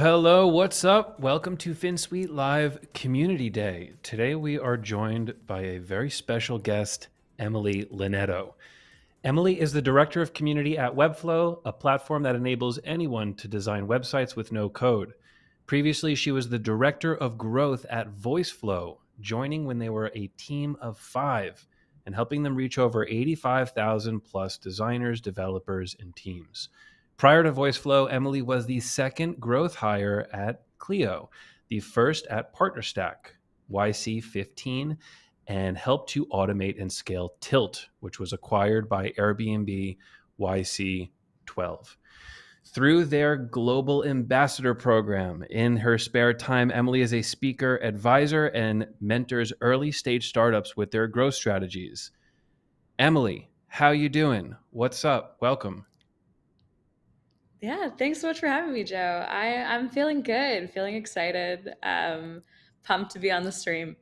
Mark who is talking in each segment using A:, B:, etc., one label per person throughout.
A: Hello, what's up? Welcome to Finsweet Live Community Day. Today we are joined by a very special guest, Emily Lonetto. Emily is the Director of Community at Webflow, a platform that enables anyone to design websites with no code. Previously, she was the Director of Growth at VoiceFlow, joining when they were a team of 5 and helping them reach over 85,000 plus designers, developers, and teams. Prior to VoiceFlow, Emily was the second growth hire at Clio, the first at PartnerStack, YC15, and helped to automate and scale Tilt, which was acquired by Airbnb YC12. Through their Global Ambassador program, in her spare time, Emily is a speaker, advisor, and mentors early stage startups with their growth strategies. Emily, how you doing? What's up? Welcome.
B: Yeah, thanks so much for having me, Joe. I'm feeling good, feeling excited, pumped to be on the stream.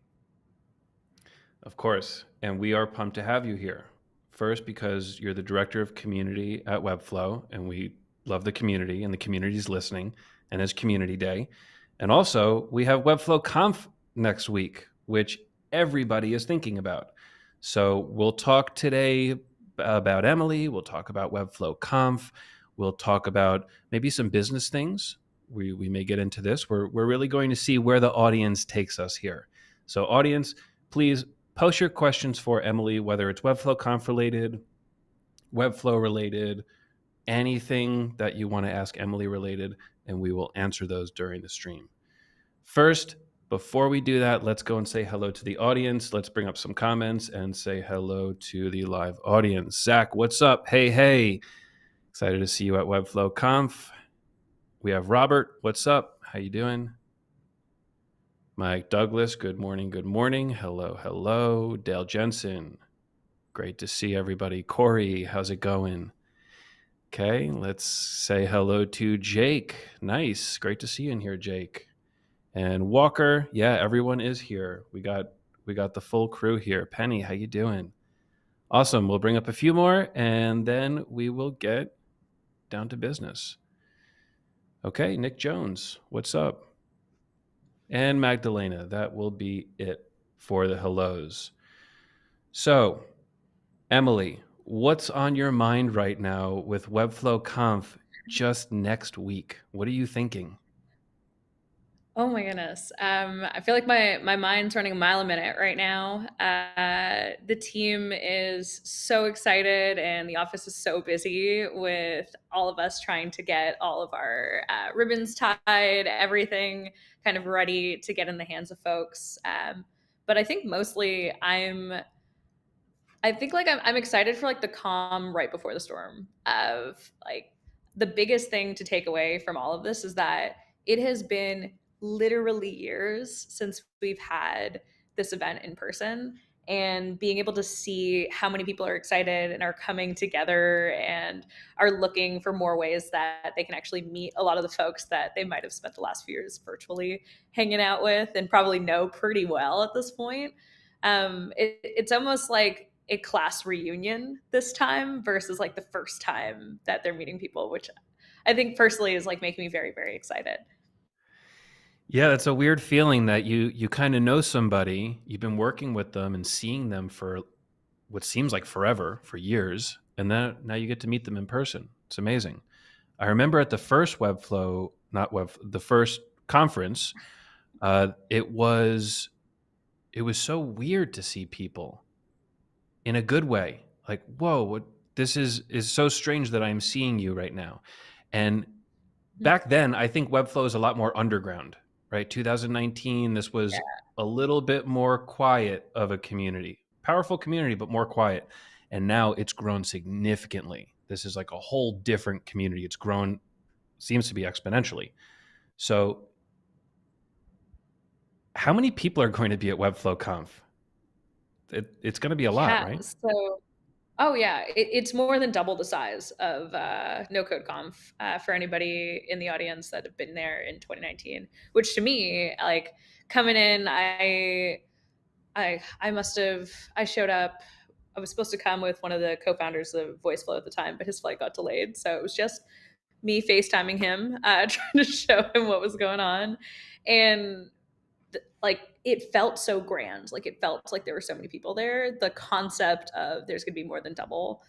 A: Of course. And we are pumped to have you here. First, because you're the Director of Community at Webflow, and we love the community, and the community's listening, and it's Community Day. And also, we have Webflow Conf next week, which everybody is thinking about. So we'll talk today about Emily. We'll talk about Webflow Conf. We'll talk about maybe some business things. We may get into this. We're really going to see where the audience takes us here. So audience, please post your questions for Emily, whether it's Webflow Conf related, Webflow related, anything that you want to ask Emily related, and we will answer those during the stream. First, before we do that, let's go and say hello to the audience. Let's bring up some comments and say hello to the live audience. Zach, what's up? Hey. Excited to see you at Webflow Conf. We have Robert. What's up? How you doing? Mike Douglas. Good morning. Hello. Dale Jensen. Great to see everybody. Corey, how's it going? Okay, let's say hello to Jake. Nice. Great to see you in here, Jake. And Walker. Yeah, everyone is here. We got the full crew here. Penny, how you doing? Awesome. We'll bring up a few more and then we will get down to business. Okay, Nick Jones, what's up? And Magdalena, that will be it for the hellos. So, Emily, what's on your mind right now with Webflow Conf just next week? What are you thinking?
B: Oh my goodness. I feel like my mind's running a mile a minute right now. The team is so excited, and the office is so busy with all of us trying to get all of our ribbons tied, everything kind of ready to get in the hands of folks. But I think mostly I'm excited for like the calm right before the storm of like the biggest thing to take away from all of this is that it has been literally years since we've had this event in person, and being able to see how many people are excited and are coming together and are looking for more ways that they can actually meet a lot of the folks that they might have spent the last few years virtually hanging out with and probably know pretty well at this point. It's almost like a class reunion this time versus like the first time that they're meeting people, which I think personally is like making me very, very excited.
A: Yeah, that's a weird feeling that you kind of know somebody, you've been working with them and seeing them for what seems like forever, for years, and then now you get to meet them in person. It's amazing. I remember at the first Webflow, not Web, the first conference, it was so weird to see people in a good way. Like, whoa, this is so strange that I'm seeing you right now. And back then, I think Webflow is a lot more underground, right? 2019, this was a little bit more quiet of a community, powerful community, but more quiet. And now it's grown significantly. This is like a whole different community. It's grown, seems to be exponentially. So How many people are going to be at Webflow Conf? It's going to be a lot,
B: Yeah,
A: right?
B: so oh yeah, it's more than double the size of No Code Conf for anybody in the audience that have been there in 2019. Which to me, like coming in, I must have I showed up. I was supposed to come with one of the co-founders of VoiceFlow at the time, but his flight got delayed, so it was just me FaceTiming him, trying to show him what was going on, and like it felt so grand. Like it felt like there were so many people there. The concept of there's going to be more than double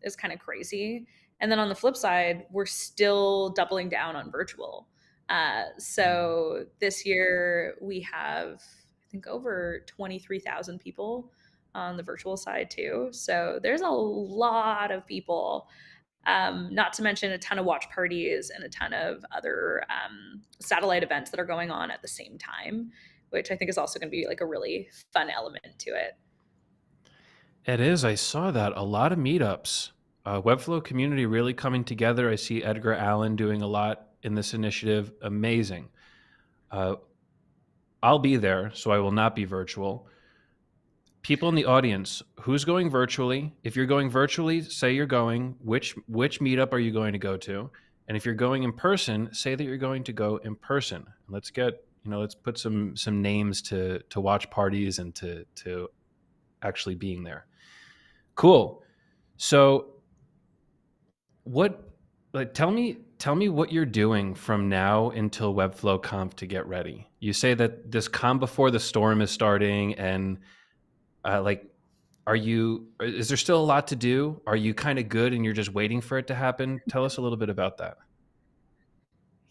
B: is kind of crazy. And then on the flip side, we're still doubling down on virtual.
A: Mm.
B: So this year we have, I think, over 23,000 people on the virtual side too. So there's a lot of people, not to mention a ton of watch parties and a ton of other satellite events that are going on at the same time, which I think is also going to be like a really fun element to it.
A: It is. I saw that. A lot of meetups. Webflow community really coming together. I see Edgar Allen doing a lot in this initiative. Amazing. Uh, I'll be there, so I will not be virtual. People in the audience, who's going virtually? If you're going virtually, say you're going. Which meetup are you going to go to? And if you're going in person, say that you're going to go in person. Let's get, let's put some names to watch parties and to actually being there. Cool. So what like tell me what you're doing from now until Webflow Conf to get ready. You say that this calm before the storm is starting, and like is there still a lot to do? Are you kind of good and you're just waiting for it to happen? Tell us a little bit about that.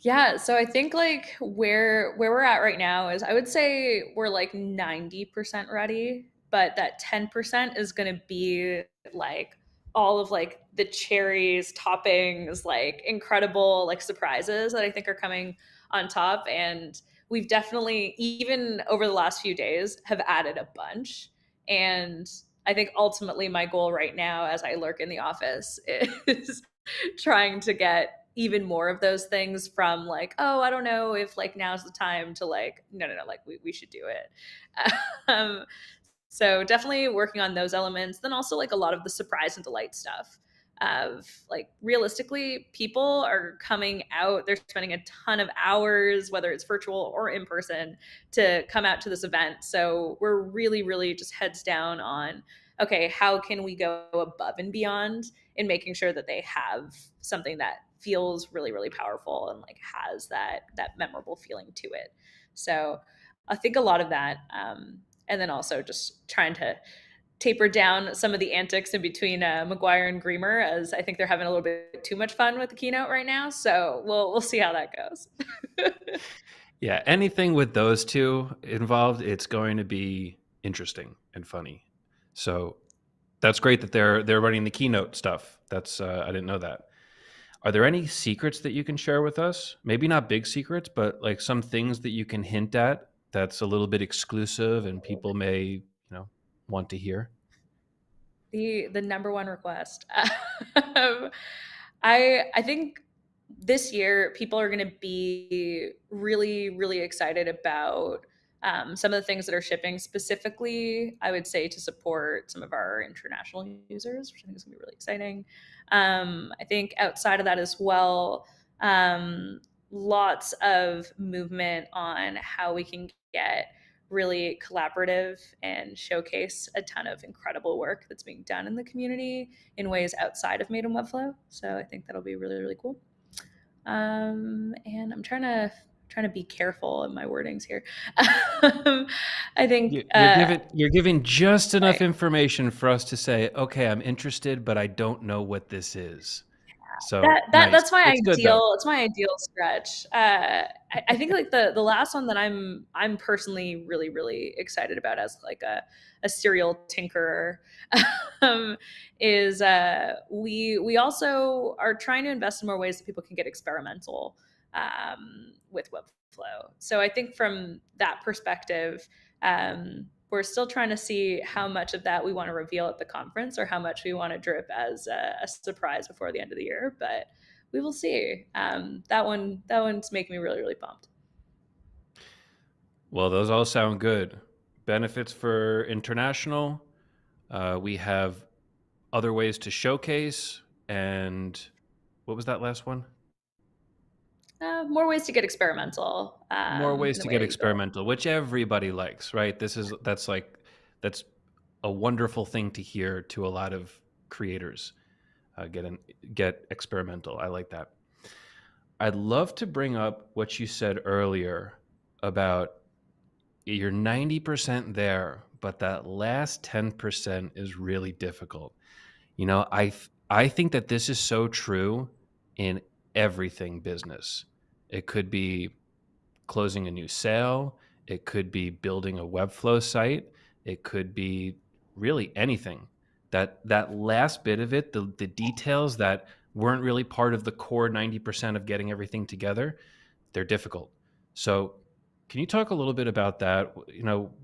B: Yeah, so I think like where we're at right now is I would say we're like 90% ready, but that 10% is going to be like all of like the cherries, toppings, like incredible like surprises that I think are coming on top, and we've definitely even over the last few days have added a bunch. And I think ultimately my goal right now as I lurk in the office is trying to get even more of those things from like, oh, I don't know if like now's the time to like, no, like we should do it. um, so definitely working on those elements. Then also like a lot of the surprise and delight stuff of like realistically people are coming out, they're spending a ton of hours, whether it's virtual or in person, to come out to this event. So we're really just heads down on, okay, how can we go above and beyond in making sure that they have something that feels really powerful and like has that memorable feeling to it. So I think a lot of that, and then also just trying to taper down some of the antics in between McGuire and Greamer, as I think they're having a little bit too much fun with the keynote right now. So we'll see how that goes.
A: Yeah, anything with those two involved, it's going to be interesting and funny. So that's great that they're running the keynote stuff. That's I didn't know that. Are there any secrets that you can share with us? Maybe not big secrets, but like some things that you can hint at that's a little bit exclusive and people may, want to hear.
B: The number one request. um, I think this year people are going to be really excited about some of the things that are shipping. Specifically, I would say to support some of our international users, which I think is going to be really exciting. I think outside of that as well, lots of movement on how we can get really collaborative and showcase a ton of incredible work that's being done in the community in ways outside of Made in Webflow. So I think that'll be really cool. And I'm trying to be careful in my wordings here. I think
A: You're giving just enough
B: right.
A: information for us to say, okay, I'm interested, but I don't know what this is. So nice.
B: That's my
A: It's good though.
B: ideal. It's my ideal stretch. I think like the last one that I'm personally really excited about as like a serial tinkerer um, is we also are trying to invest in more ways that people can get experimental with Webflow. So I think from that perspective, we're still trying to see how much of that we want to reveal at the conference or how much we want to drip as a surprise before the end of the year. But we will see. That one's making me really pumped.
A: Well, those all sound good. Benefits for international. We have other ways to showcase. And what was that last one?
B: More ways to get experimental
A: More
B: in
A: ways
B: the
A: to
B: way
A: get
B: that you build.
A: experimental, which everybody likes, right? That's a wonderful thing to hear to a lot of creators. Get experimental. I like that. I'd love to bring up what you said earlier about you're 90% there, but that last 10% is really difficult. I think that this is so true in everything business. It could be closing a new sale, it could be building a Webflow site, it could be really anything. That last bit of it, the details that weren't really part of the core 90% of getting everything together, they're difficult. So, can you talk a little bit about that?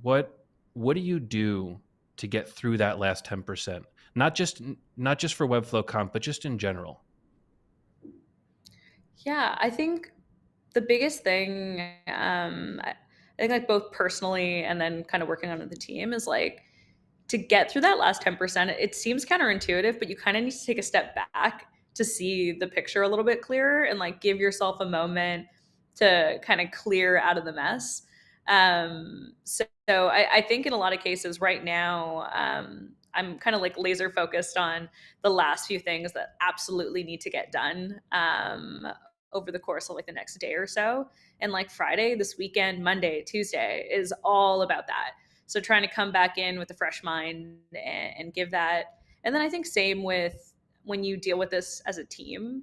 A: What do you do to get through that last 10%? Not just for Webflow Comp, but just in general.
B: Yeah, I think the biggest thing, I think like both personally and then kind of working on the team is like to get through that last 10%, it seems counterintuitive, but you kind of need to take a step back to see the picture a little bit clearer and like give yourself a moment to kind of clear out of the mess. So I think in a lot of cases right now, I'm kind of like laser focused on the last few things that absolutely need to get done over the course of like the next day or so. And like Friday, this weekend, Monday, Tuesday is all about that. So trying to come back in with a fresh mind and give that. And then I think same with when you deal with this as a team,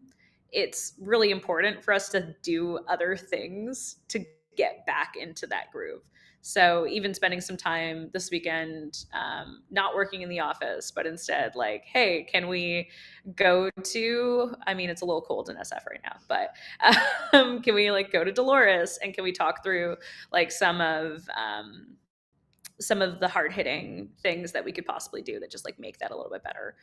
B: it's really important for us to do other things to get back into that groove. So even spending some time this weekend, not working in the office, but instead like, hey, can we go to? I mean, it's a little cold in SF right now, but can we like go to Dolores and can we talk through like some of the hard hitting things that we could possibly do that just like make that a little bit better.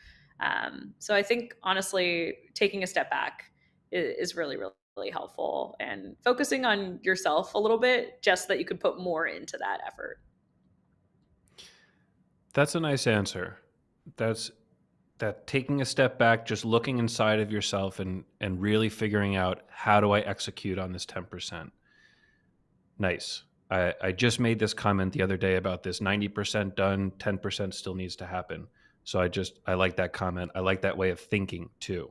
B: So I think honestly, taking a step back is really, really, really helpful and focusing on yourself a little bit just so that you could put more into that effort.
A: That's a nice answer. That's that taking a step back, just looking inside of yourself and really figuring out how do I execute on this 10%. Nice. I just made this comment the other day about this 90% done, 10% still needs to happen. So I like that comment. I like that way of thinking too.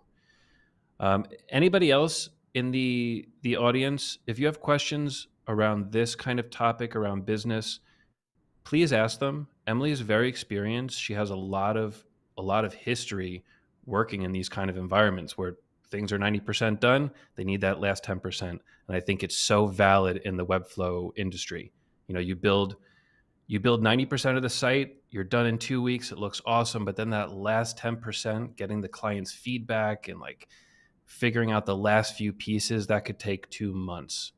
A: Anybody else in the audience, if you have questions around this kind of topic around business, please ask them. Emily is very experienced. She has a lot of history working in these kind of environments where things are 90% done. They need that last 10%. And I think it's so valid in the Webflow industry. You build 90% of the site, you're done in 2 weeks, it looks awesome. But then that last 10%, getting the client's feedback and like figuring out the last few pieces, that could take 2 months.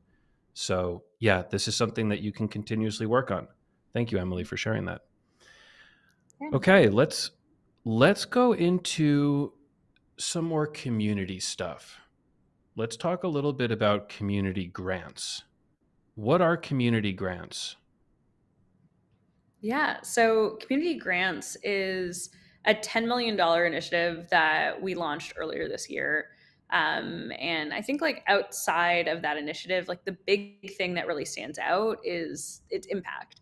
A: So yeah, this is something that you can continuously work on. Thank you, Emily, for sharing that.
B: Yeah, no
A: Okay,
B: problem.
A: let's go into some more community stuff. Let's talk a little bit about community grants. What are community grants?
B: Yeah. So community grants is a $10 million initiative that we launched earlier this year. And I think like outside of that initiative, like the big thing that really stands out is its impact.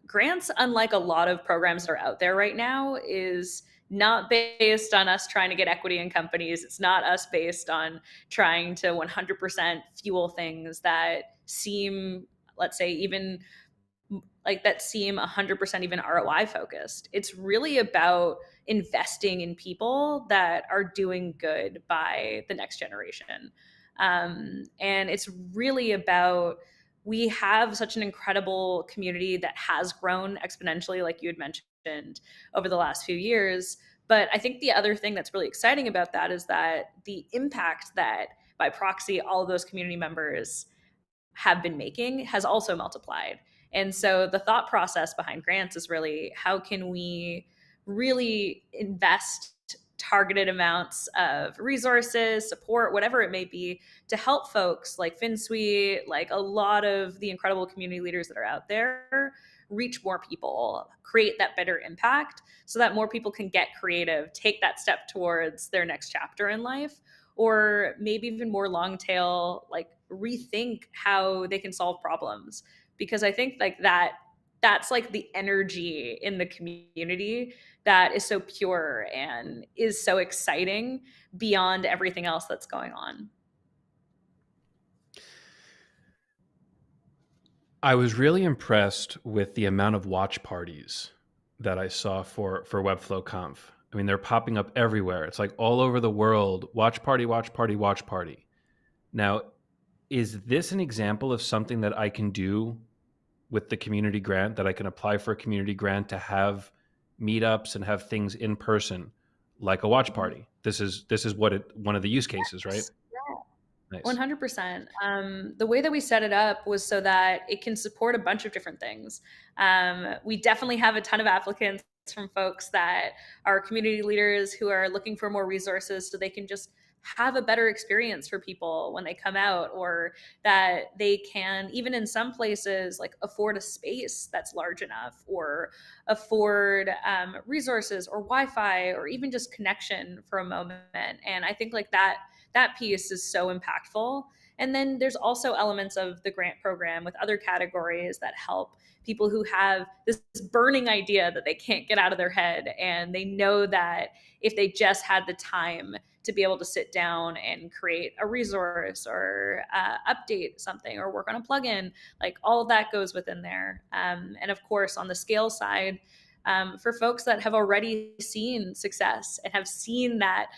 B: Grants, unlike a lot of programs that are out there right now, is not based on us trying to get equity in companies. It's not us based on trying to 100% fuel things that seem, let's say, even like that seem 100% even ROI focused. It's really about investing in people that are doing good by the next generation. And it's really about, we have such an incredible community that has grown exponentially, like you had mentioned, over the last few years. But I think the other thing that's really exciting about that is that the impact that by proxy all of those community members have been making has also multiplied. And so the thought process behind grants is really how can we really invest targeted amounts of resources, support, whatever it may be, to help folks like Finsweet, like a lot of the incredible community leaders that are out there, reach more people, create that better impact so that more people can get creative, take that step towards their next chapter in life, or maybe even more long tail, like rethink how they can solve problems. Because I think like that's like the energy in the community that is so pure and is so exciting beyond everything else that's going on.
A: I was really impressed with the amount of watch parties that I saw for Webflow Conf. I mean, they're popping up everywhere. It's like all over the world. Watch party, watch party, watch party. Now, is this an example of something that I can do with the community grant, that I can apply for a community grant to have meetups and have things in person like a watch party? This is what one of the use cases, right?
B: Yeah.
A: Nice.
B: 100%. The way that we set it up was so that it can support a bunch of different things. We definitely have a ton of applicants from folks that are community leaders who are looking for more resources so they can just have a better experience for people when they come out, or that they can, even in some places, like afford a space that's large enough, or afford resources or Wi-Fi, or even just connection for a moment. And I think like that piece is so impactful. And then there's also elements of the grant program with other categories that help people who have this burning idea that they can't get out of their head. And they know that if they just had the time to be able to sit down and create a resource, or update something, or work on a plugin, like all of that goes within there. And of course, on the scale side, for folks that have already seen success and have seen that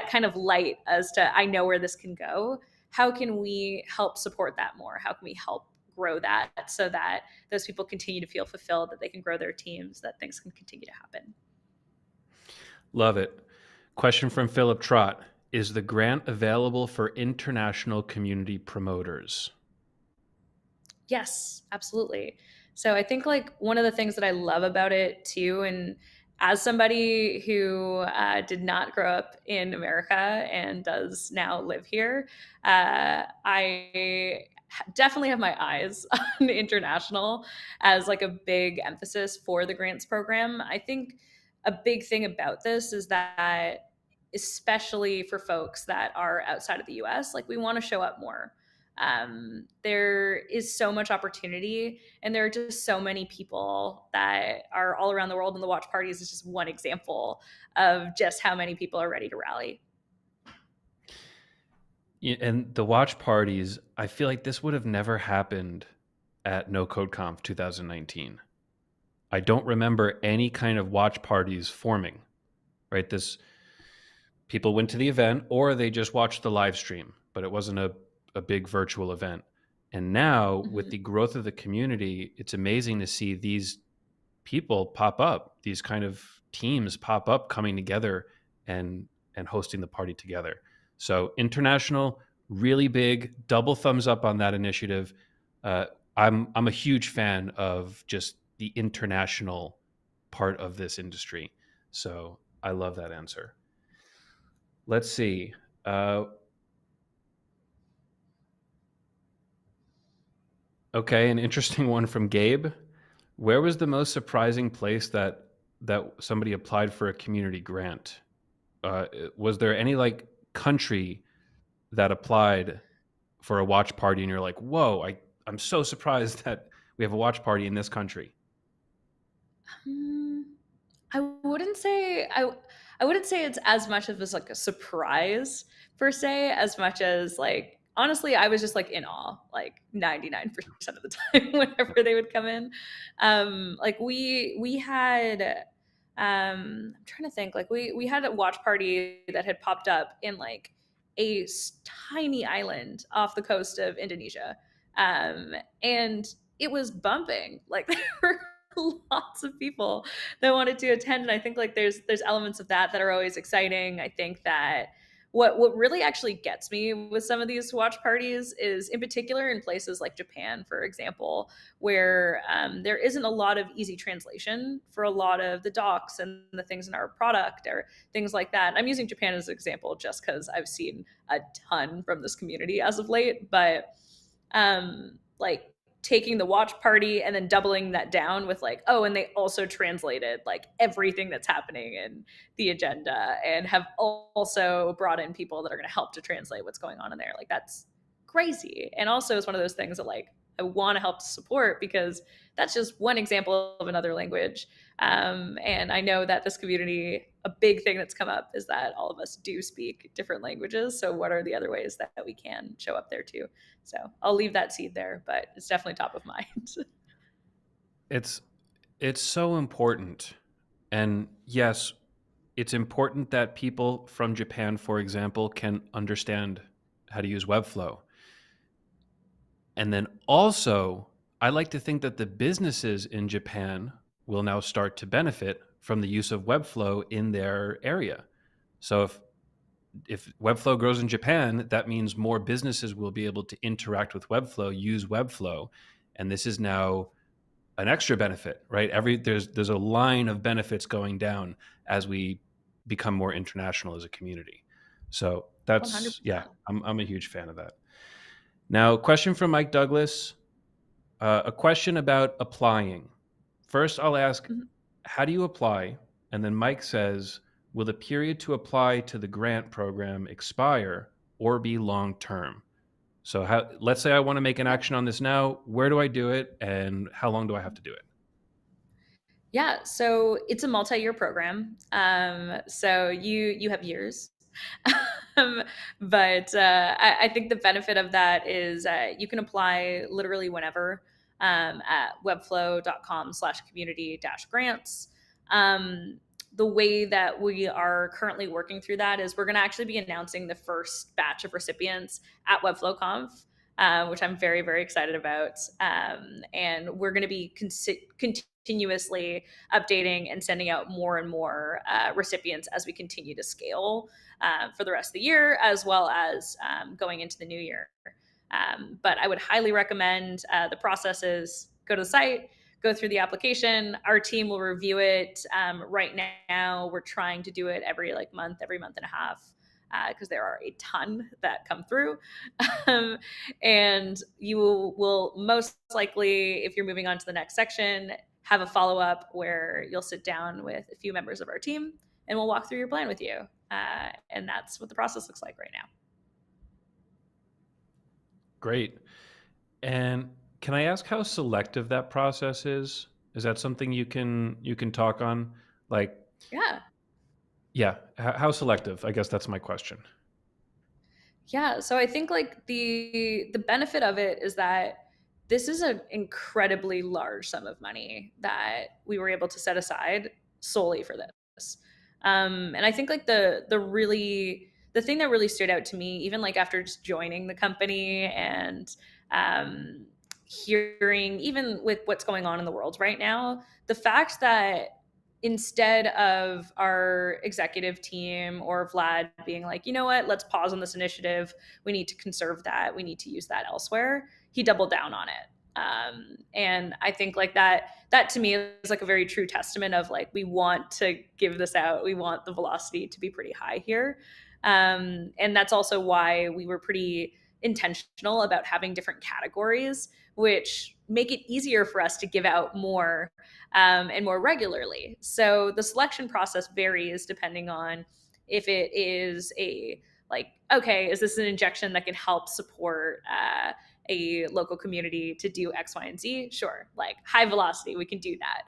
B: kind of light as to, I know where this can go, how can we help support that more? How can we help grow that so that those people continue to feel fulfilled, that they can grow their teams, that things can continue to happen?
A: Love it. Question from Philip Trott. Is the grant available for international community promoters?
B: Yes, absolutely. So I think like one of the things that I love about it too, and as somebody who did not grow up in America and does now live here, I definitely have my eyes on international as like a big emphasis for the grants program. I think a big thing about this is that, especially for folks that are outside of the US, like we want to show up more. There is so much opportunity, and there are just so many people that are all around the world, and the watch parties is just one example of just how many people are ready to rally.
A: Yeah, and the watch parties, I feel like this would have never happened at No Code Conf 2019. I don't remember any kind of watch parties forming, right? This people went to the event or they just watched the live stream, but it wasn't a big virtual event. And now with
B: Mhm.
A: the growth of the community, it's amazing to see these people pop up, these kind of teams pop up coming together and hosting the party together. So international, really big, double thumbs up on that initiative. Uh, I'm a huge fan of just the international part of this industry. So I love that answer. Let's see. Uh, okay, an interesting one from Gabe. Where was the most surprising place that somebody applied for a community grant? Was there any like country that applied for a watch party and you're like, whoa, I'm so surprised that we have a watch party in this country?
B: Hmm. I wouldn't say I wouldn't say it's as much of as like a surprise per se, as much as like honestly, I was just like in awe, like 99% of the time whenever they would come in. Like we had I'm trying to think, like we had a watch party that had popped up in like a tiny island off the coast of Indonesia. And it was bumping. Like there were lots of people that wanted to attend, and I think like there's elements of that that are always exciting. I think that what really actually gets me with some of these watch parties is, in particular, in places like Japan, for example, where there isn't a lot of easy translation for a lot of the docs and the things in our product or things like that. I'm using Japan as an example just because I've seen a ton from this community as of late, but like taking the watch party and then doubling that down with like, oh, and they also translated like everything that's happening in the agenda and have also brought in people that are going to help to translate what's going on in there. Like that's crazy. And also it's one of those things that like I want to help to support because that's just one example of another language. And I know that this community, a big thing that's come up is that all of us do speak different languages. So what are the other ways that we can show up there too? So I'll leave that seed there, but it's definitely top of mind.
A: It's it's so important. And yes, it's important that people from Japan, for example, can understand how to use Webflow. And then also, I like to think that the businesses in Japan will now start to benefit from the use of Webflow in their area. So if Webflow grows in Japan, that means more businesses will be able to interact with Webflow, use Webflow, and this is now an extra benefit, right? There's a line of benefits going down as we become more international as a community. So that's, yeah,
B: 100%.
A: I'm a huge fan of that. Now, question from Mike Douglas, a question about applying. First, I'll ask,
B: Mhm.
A: how do you apply? And then Mike says, will the period to apply to the grant program expire or be long term? So let's say I want to make an
B: Yeah.
A: action on this now. Where do I do it? And how long do I have to do it?
B: Yeah, so it's a multi-year program. So you have years, um, but I think the benefit of that is you can apply literally whenever at webflow.com/community-grants. The way that we are currently working through that is we're going to actually be announcing the first batch of recipients at Webflow Conf. Which I'm very, very excited about. And we're going to be continuously updating and sending out more and more recipients as we continue to scale for the rest of the year, as well as going into the new year. But I would highly recommend the process is go to the site, go through the application. Our team will review it. Right now, we're trying to do it every like month, every month and a half, because there are a ton that come through. Um, and you will most likely, if you're moving on to the next section, have a follow up where you'll sit down with a few members of our team and we'll walk through your plan with you. And that's what the process looks like right now.
A: Great. And can I ask how selective that process is? Is that something you can talk on? Like,
B: Yeah.
A: yeah, how selective? I guess that's my question.
B: Yeah, so I think like the benefit of it is that this is an incredibly large sum of money that we were able to set aside solely for this. And I think like the thing that really stood out to me, even like after just joining the company and um, hearing, even with what's going on in the world right now, the fact that instead of our executive team or Vlad being like, you know what, let's pause on this initiative. We need to conserve that. We need to use that elsewhere. He doubled down on it. And I think like that to me is like a very true testament of like, we want to give this out. We want the velocity to be pretty high here. And that's also why we were pretty intentional about having different categories, which make it easier for us to give out more and more regularly. So the selection process varies depending on if it is a like, okay, is this an injection that can help support a local community to do X, Y, and Z? Sure, like high velocity, we can do that.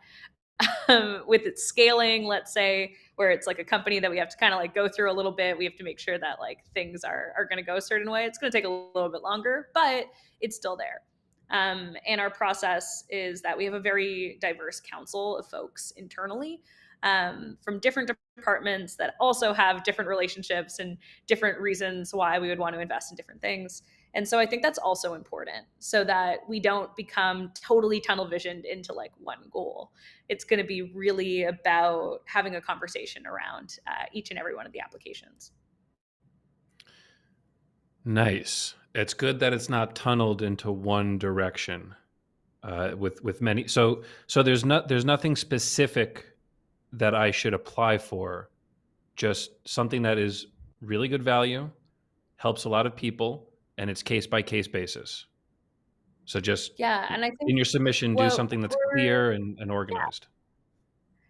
B: With its scaling, let's say, where it's like a company that we have to kind of like go through a little bit, we have to make sure that like things are going to go a certain way. It's going to take a little bit longer, but it's still there. And our process is that we have a very diverse council of folks internally from different departments that also have different relationships and different reasons why we would want to invest in different things. And so I think that's also important so that we don't become totally tunnel visioned into like one goal. It's going to be really about having a conversation around each and every one of the applications.
A: Nice. It's good that it's not tunneled into one direction. With many, so there's nothing specific that I should apply for. Just something that is really good value, helps a lot of people, and it's case by case basis. So just
B: Yeah, and I
A: in
B: think
A: your submission, do
B: what
A: something that's
B: we're
A: clear and organized.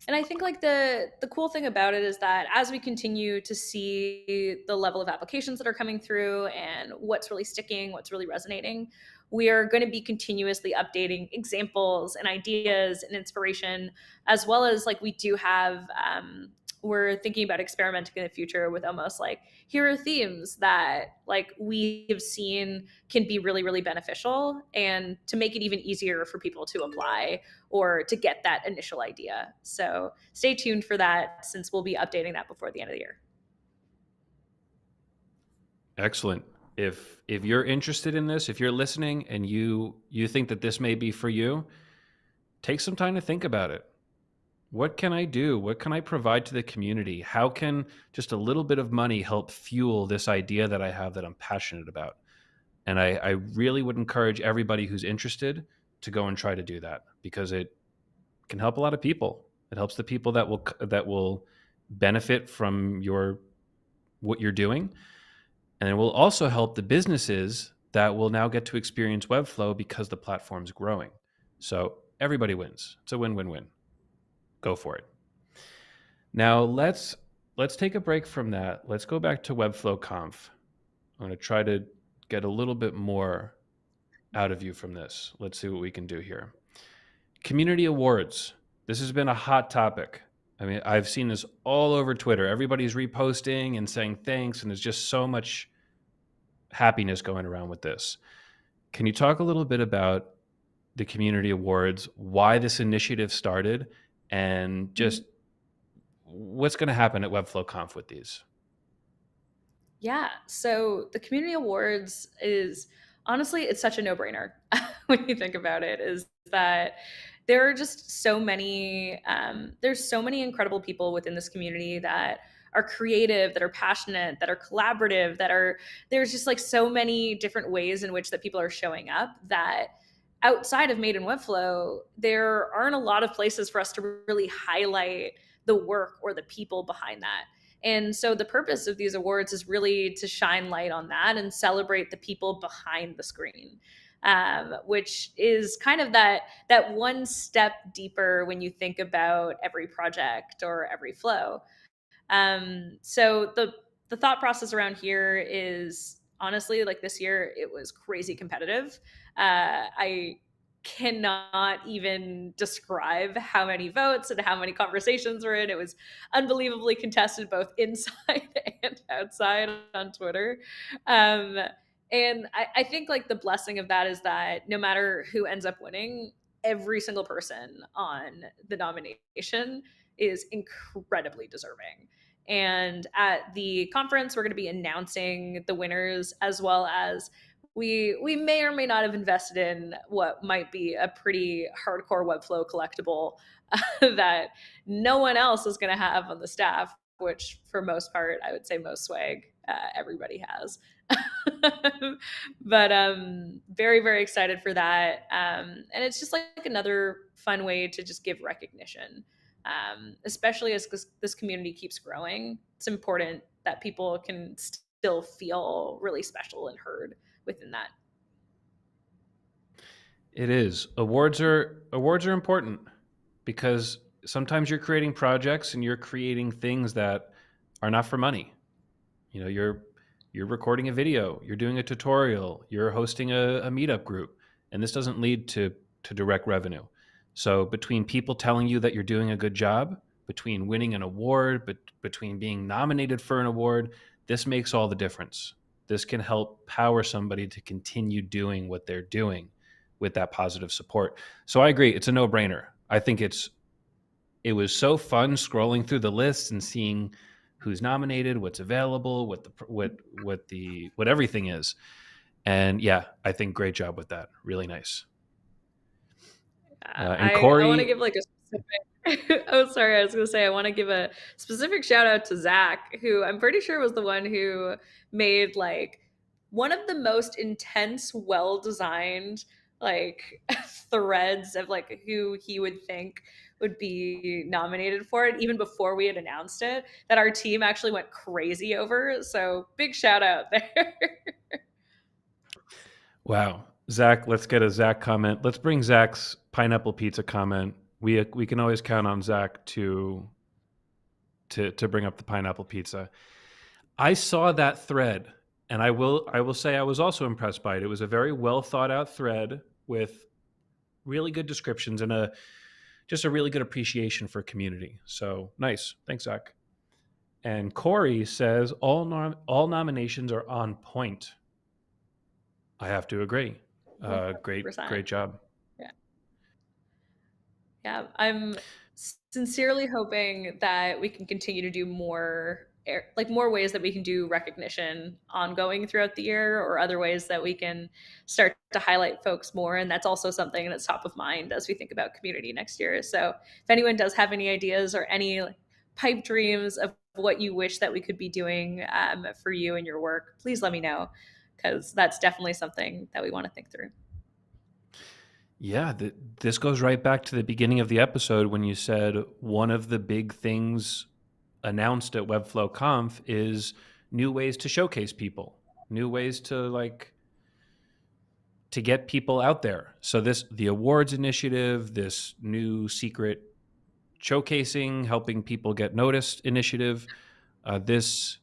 B: And I think like the cool thing about it is that as we continue to see the level of applications that are coming through and what's really sticking, what's really resonating, we are going to be continuously updating examples and ideas and inspiration, as well as like we do have. We're thinking about experimenting in the future with almost like hero themes that like we have seen can be really really beneficial, and to make it even easier for people to apply or to get that initial idea. So stay tuned for that, since we'll be updating that before the end of the year.
A: Excellent. If you're interested in this, if you're listening and you think that this may be for you, take some time to think about it. What can I do? What can I provide to the community? How can just a little bit of money help fuel this idea that I have that I'm passionate about? And I really would encourage everybody who's interested to go and try to do that, because it can help a lot of people. It helps the people that will benefit from your what you're doing, and it will also help the businesses that will now get to experience Webflow because the platform's growing. So everybody wins. It's a win-win-win. Go for it. Now let's take a break from that. Let's go back to Webflow Conf. I'm going to try to get a little bit more out of you from this. Let's see what we can do here. Community awards. This has been a hot topic. I mean, I've seen this all over Twitter. Everybody's reposting and saying thanks, and there's just so much happiness going around with this. Can you talk a little bit about the community awards, why this initiative started, and just what's going to happen at Webflow Conf with these?
B: Yeah. So the community awards is honestly, it's such a no brainer when you think about it, is that there are just so many, there's so many incredible people within this community that are creative, that are passionate, that are collaborative, there's just like so many different ways in which that people are showing up that outside of Made in Webflow, there aren't a lot of places for us to really highlight the work or the people behind that. And so the purpose of these awards is really to shine light on that and celebrate the people behind the screen, which is kind of that one step deeper when you think about every project or every flow. So the thought process around here is honestly like this year it was crazy competitive. I cannot even describe how many votes and how many conversations were in. It was unbelievably contested both inside and outside on Twitter. Um, and I think like the blessing of that is that no matter who ends up winning, every single person on the nomination is incredibly deserving. And at the conference, we're going to be announcing the winners, as well as we may or may not have invested in what might be a pretty hardcore Webflow collectible that no one else is going to have on the staff, which for most part, I would say most swag everybody has. But very very excited for that, and it's just like another fun way to just give recognition, especially as this community keeps growing. It's important that people can still feel really special and heard within that.
A: It is. Awards are important because sometimes you're creating projects and you're creating things that are not for money. You know, you're recording a video, you're doing a tutorial, you're hosting a meetup group, and this doesn't lead to direct revenue. So between people telling you that you're doing a good job, between winning an award, but between being nominated for an award, this makes all the difference. This can help power somebody to continue doing what they're doing with that positive support. So I agree, it's a no-brainer. I think it was so fun scrolling through the list and seeing who's nominated, what's available, what everything is. And yeah, I think great job with that. Really nice. And
B: I want to
A: Corey,
B: give like a specific. Oh, sorry. I was going to say I want to give a specific shout out to Zach, who I'm pretty sure was the one who made like one of the most intense, well-designed like threads of like who he would think would be nominated for it even before we had announced it that our team actually went crazy over. So big shout out there.
A: Wow. Zach, let's get a Zach comment. Let's bring Zach's pineapple pizza comment. We can always count on Zach to bring up the pineapple pizza. I saw that thread, and I will say I was also impressed by it. It was a very well thought out thread with really good descriptions and a just a really good appreciation for community. So nice. Thanks, Zach. And Corey says all nominations are on point. I have to agree. Great
B: 100%.
A: job.
B: Yeah. Yeah, I'm sincerely hoping that we can continue to do more like more ways that we can do recognition ongoing throughout the year or other ways that we can start to highlight folks more, and that's also something that's top of mind as we think about community next year. So if anyone does have any ideas or any like, pipe dreams of what you wish that we could be doing for you and your work, please let me know because that's definitely something that we want to think through.
A: Yeah, this goes right back to the beginning of the episode when you said one of the big things announced at Webflow Conf is new ways to showcase people, new ways to get people out there. So the awards initiative, this new secret showcasing, helping people get noticed initiative, this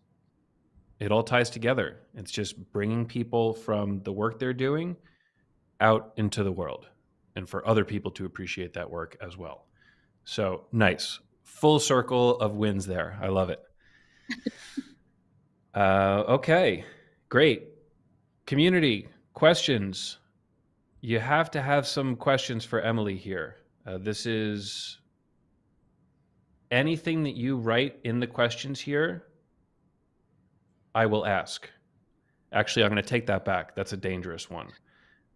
A: it all ties together. It's just bringing people from the work they're doing out into the world and for other people to appreciate that work as well. So nice. Full circle of wins there. I love it. Okay, great. Community questions. You have to have some questions for Emily here. This is anything that you write in the questions here, I will ask. Actually, I'm going to take that back. That's a dangerous one.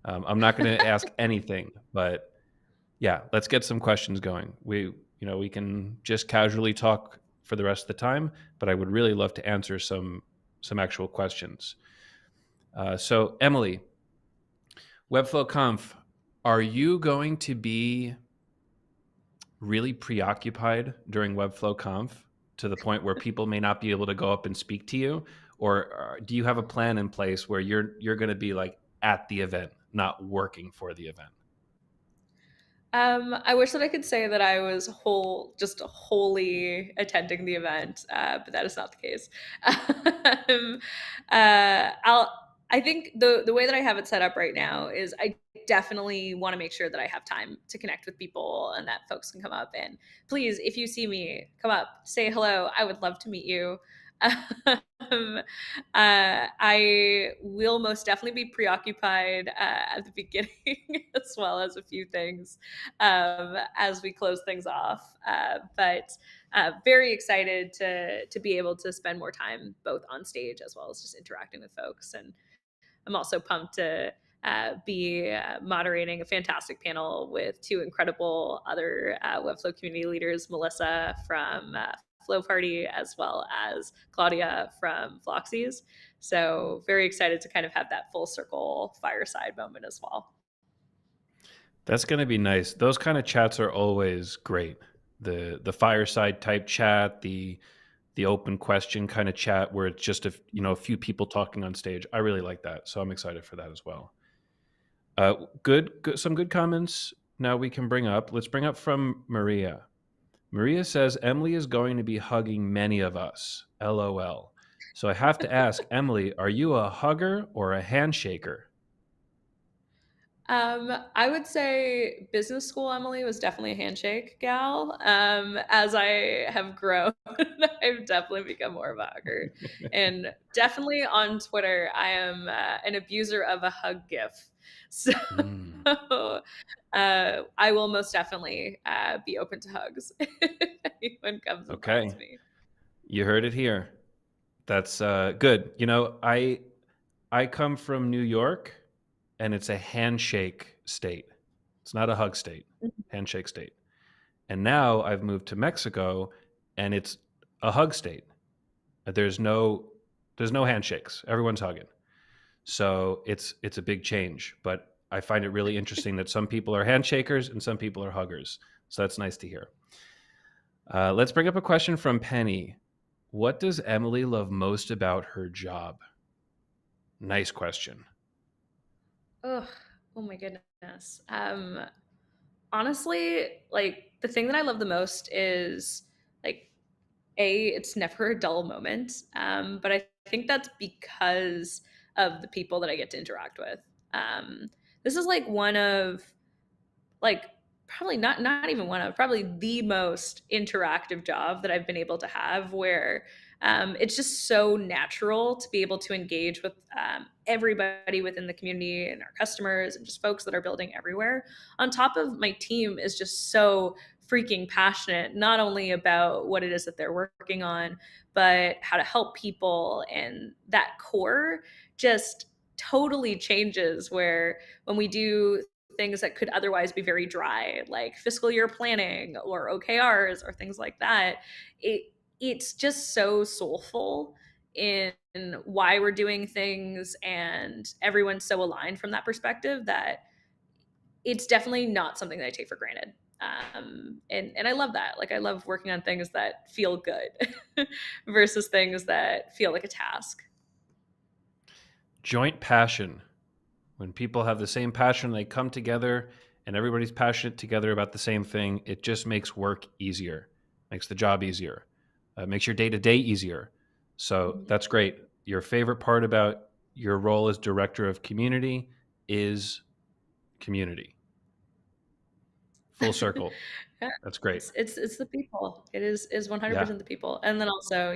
A: I'm not going to ask anything, but yeah, let's get some questions going. We can just casually talk for the rest of the time, but I would really love to answer some actual questions. So Emily, Webflow Conf, are you going to be really preoccupied during Webflow Conf to the point where people may not be able to go up and speak to you, or do you have a plan in place where you're going to be like at the event, not working for the event?
B: I wish that I could say that I was just wholly attending the event, but that is not the case. um, I think the way that I have it set up right now is I definitely want to make sure that I have time to connect with people and that folks can come up and please, if you see me, come up, say hello. I would love to meet you. Um, I will most definitely be preoccupied at the beginning as well as a few things as we close things off. But very excited to be able to spend more time both on stage as well as just interacting with folks. And I'm also pumped to be moderating a fantastic panel with two incredible other Webflow community leaders, Melissa from Flow Party, as well as Claudia from Floxy's. So very excited to kind of have that full circle fireside moment as well.
A: That's going to be nice. Those kind of chats are always great. The fireside type chat, the open question kind of chat where it's just a few people talking on stage. I really like that, so I'm excited for that as well. Good, some good comments. Now we can bring up. Let's bring up from Maria. Maria says Emily is going to be hugging many of us. LOL. So I have to ask Emily, are you a hugger or a handshaker?
B: I would say business school Emily was definitely a handshake gal. As I have grown, I've definitely become more of a hugger. And definitely on Twitter, I am an abuser of a hug gif. So
A: Mm,
B: I will most definitely be open to hugs if anyone comes and finds
A: okay,
B: me.
A: you heard it here. That's good. I come from New York, and it's a handshake state. It's not a hug state. Handshake state. And now I've moved to Mexico, and it's a hug state. There's no handshakes. Everyone's hugging. So it's a big change, but I find it really interesting that some people are handshakers and some people are huggers. So that's nice to hear. Let's bring up a question from Penny. What does Emily love most about her job? Nice question.
B: Ugh, oh my goodness. Honestly, like the thing that I love the most is like it's never a dull moment. But I think that's because of the people that I get to interact with. Um, this is like one of like probably not even one of probably the most interactive job that I've been able to have where it's just so natural to be able to engage with everybody within the community and our customers and just folks that are building everywhere. On top of my team is just so freaking passionate, not only about what it is that they're working on, but how to help people. And that core just totally changes where when we do things that could otherwise be very dry, like fiscal year planning or OKRs or things like that, it's just so soulful in why we're doing things, and everyone's so aligned from that perspective that it's definitely not something that I take for granted. And I love that. Like I love working on things that feel good versus things that feel like a task.
A: Joint passion. When people have the same passion, they come together and everybody's passionate together about the same thing. It just makes work easier, makes the job easier, makes your day to day easier. So that's great. Your favorite part about your role as director of community is community. Full circle.
B: Yeah,
A: That's great.
B: it's the people. It is
A: Yeah.
B: 100% the people, and then also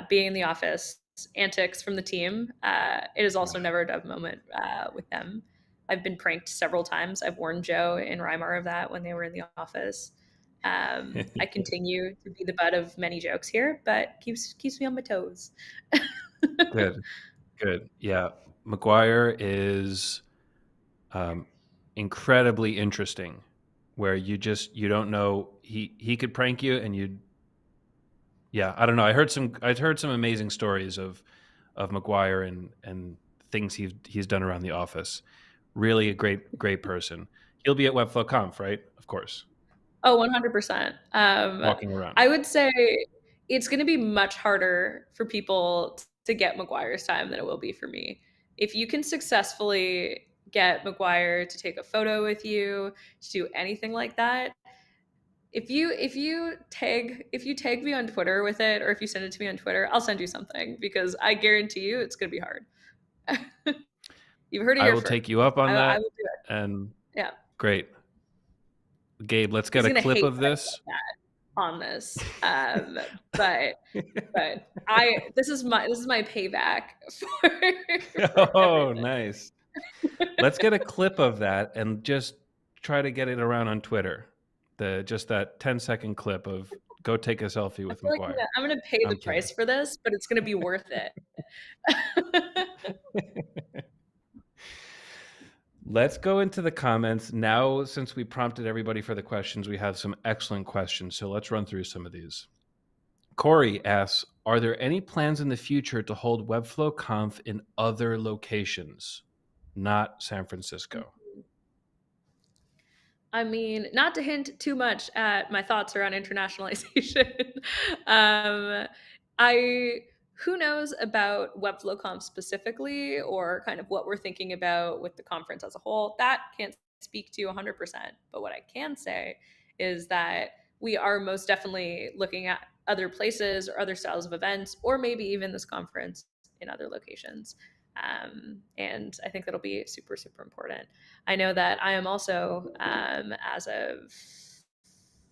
B: being in the office, antics from the team. It is also never a dove moment with them. I've been pranked several times. I've warned Joe and Reimer of that when they were in the office. I continue to be the butt of many jokes here, but keeps me on my toes.
A: Good. Good. Yeah. McGuire is um, incredibly interesting, where you don't know he could prank you and you'd yeah, I don't know. I'd heard some amazing stories of McGuire and things he's done around the office. Really a great person. He'll be at Webflow Conf, right? Of course,
B: Oh, 100%.
A: walking around.
B: I would say it's going to be much harder for people to get McGuire's time than it will be for me. If you can successfully get McGuire to take a photo with you, to do anything like that, if you tag me on Twitter with it, or if you send it to me on Twitter, I'll send you something because I guarantee you it's going to be hard. You've heard it
A: I
B: here
A: will
B: first.
A: take you up on
B: I
A: that.
B: will do it.
A: And
B: Yeah,
A: great, Gabe. Let's get
B: he's
A: a
B: going to
A: clip
B: hate
A: of
B: that I
A: this.
B: said that on this. But I this is my payback for
A: Oh,
B: everything.
A: nice. Let's get a clip of that and just try to get it around on Twitter. The just that 10-second clip of go take a selfie
B: I
A: with
B: feel like
A: McGuire.
B: I'm gonna pay the
A: I'm kidding.
B: price for this, but it's gonna be worth it.
A: Let's go into the comments. Now, since we prompted everybody for the questions, we have some excellent questions. So let's run through some of these. Corey asks, are there any plans in the future to hold Webflow Conf in other locations, not San Francisco?
B: I mean, not to hint too much at my thoughts around internationalization. um, I who knows about Webflow Conf specifically, or kind of what we're thinking about with the conference as a whole. That can't speak to 100%. But what I can say is that we are most definitely looking at other places or other styles of events, or maybe even this conference in other locations. And I think that'll be super, super important. I know that I am also, as of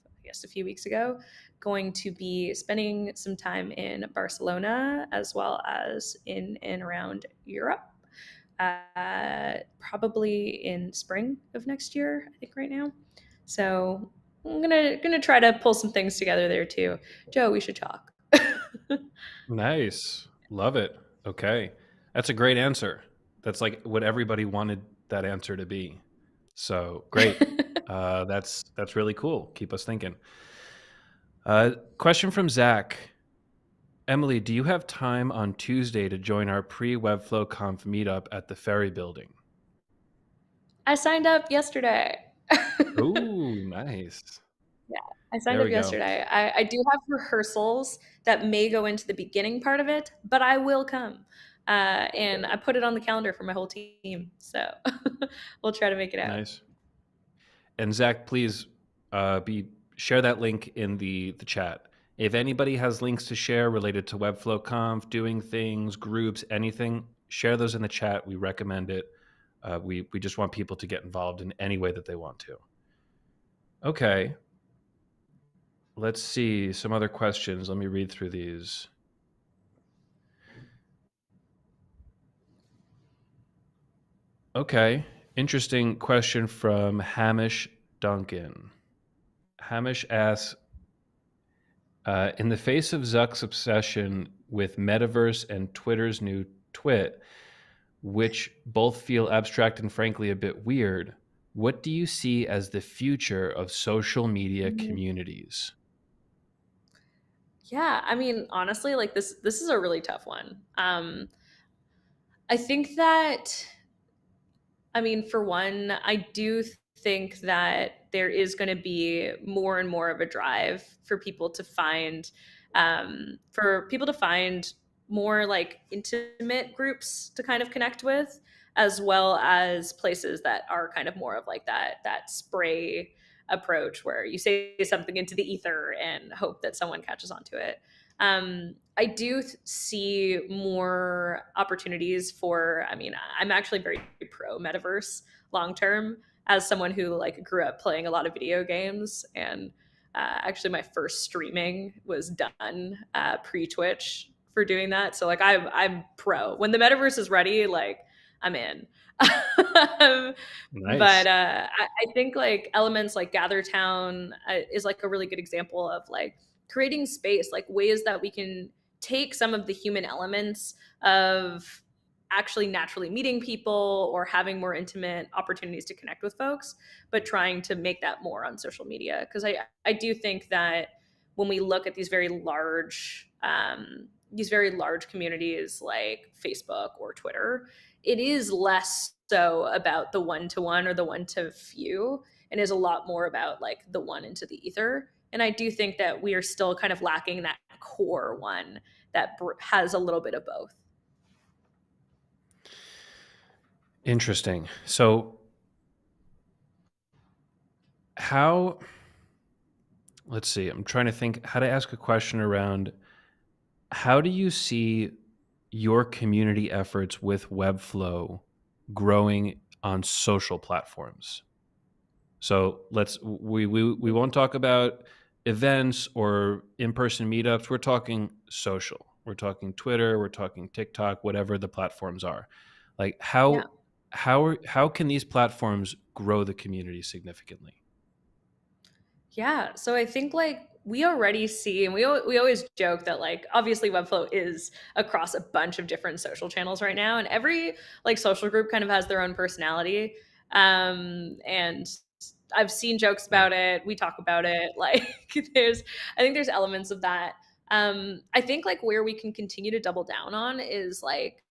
B: I guess a few weeks ago, going to be spending some time in Barcelona as well as in and around Europe. Probably in spring of next year, I think right now. So I'm gonna try to pull some things together there too. Joe, we should talk.
A: Nice. Love it. Okay. That's a great answer. That's like what everybody wanted that answer to be. So great. That's really cool. Keep us thinking. Question from Zach. Emily, do you have time on Tuesday to join our pre-Webflow Conf meetup at the Ferry Building?
B: I signed up yesterday.
A: Ooh, nice.
B: Yeah, I signed
A: There
B: up
A: we go.
B: yesterday. I do have rehearsals that may go into the beginning part of it, but I will come. And I put it on the calendar for my whole team. So we'll try to make it out.
A: Nice. And Zach, please be share that link in the chat. If anybody has links to share related to Webflow Conf, doing things, groups, anything, share those in the chat. We recommend it. We just want people to get involved in any way that they want to. Okay, let's see some other questions. Let me read through these. Okay, interesting question from Hamish Duncan. Hamish asks, in the face of Zuck's obsession with metaverse and Twitter's new twit, which both feel abstract and frankly a bit weird, what do you see as the future of social media
B: Mhm.
A: communities?
B: Yeah, I mean, honestly, like this is a really tough one. I think that I mean, for one, I do think that there is going to be more and more of a drive for people to find more like intimate groups to kind of connect with, as well as places that are kind of more of like that spray approach where you say something into the ether and hope that someone catches onto it. I do see more opportunities for, I mean, I'm actually very pro metaverse long term as someone who like grew up playing a lot of video games. And actually my first streaming was done pre Twitch for doing that. So like I'm pro. When the metaverse is ready, like I'm in.
A: Nice.
B: But I think like elements like Gather Town is like a really good example of like creating space, like ways that we can take some of the human elements of actually naturally meeting people or having more intimate opportunities to connect with folks, but trying to make that more on social media. Because I do think that when we look at these very large communities like Facebook or Twitter, it is less so about the one to one or the one to few, and is a lot more about like the one into the ether. And I do think that we are still kind of lacking that core one that has a little bit of both.
A: Interesting. So, how, let's see, I'm trying to think how to ask a question around how do you see your community efforts with Webflow growing on social platforms? So we won't talk about events or in-person meetups. We're talking social. We're talking Twitter, we're talking TikTok, whatever the platforms are. Like
B: Yeah.
A: how can these platforms grow the community significantly?
B: Yeah. So I think like we already see, and we always joke that like obviously Webflow is across a bunch of different social channels right now, and every like social group kind of has their own personality. And I've seen jokes
A: Yeah.
B: about it. We talk about it. Like I think there's elements of that. I think like where we can continue to double down on is like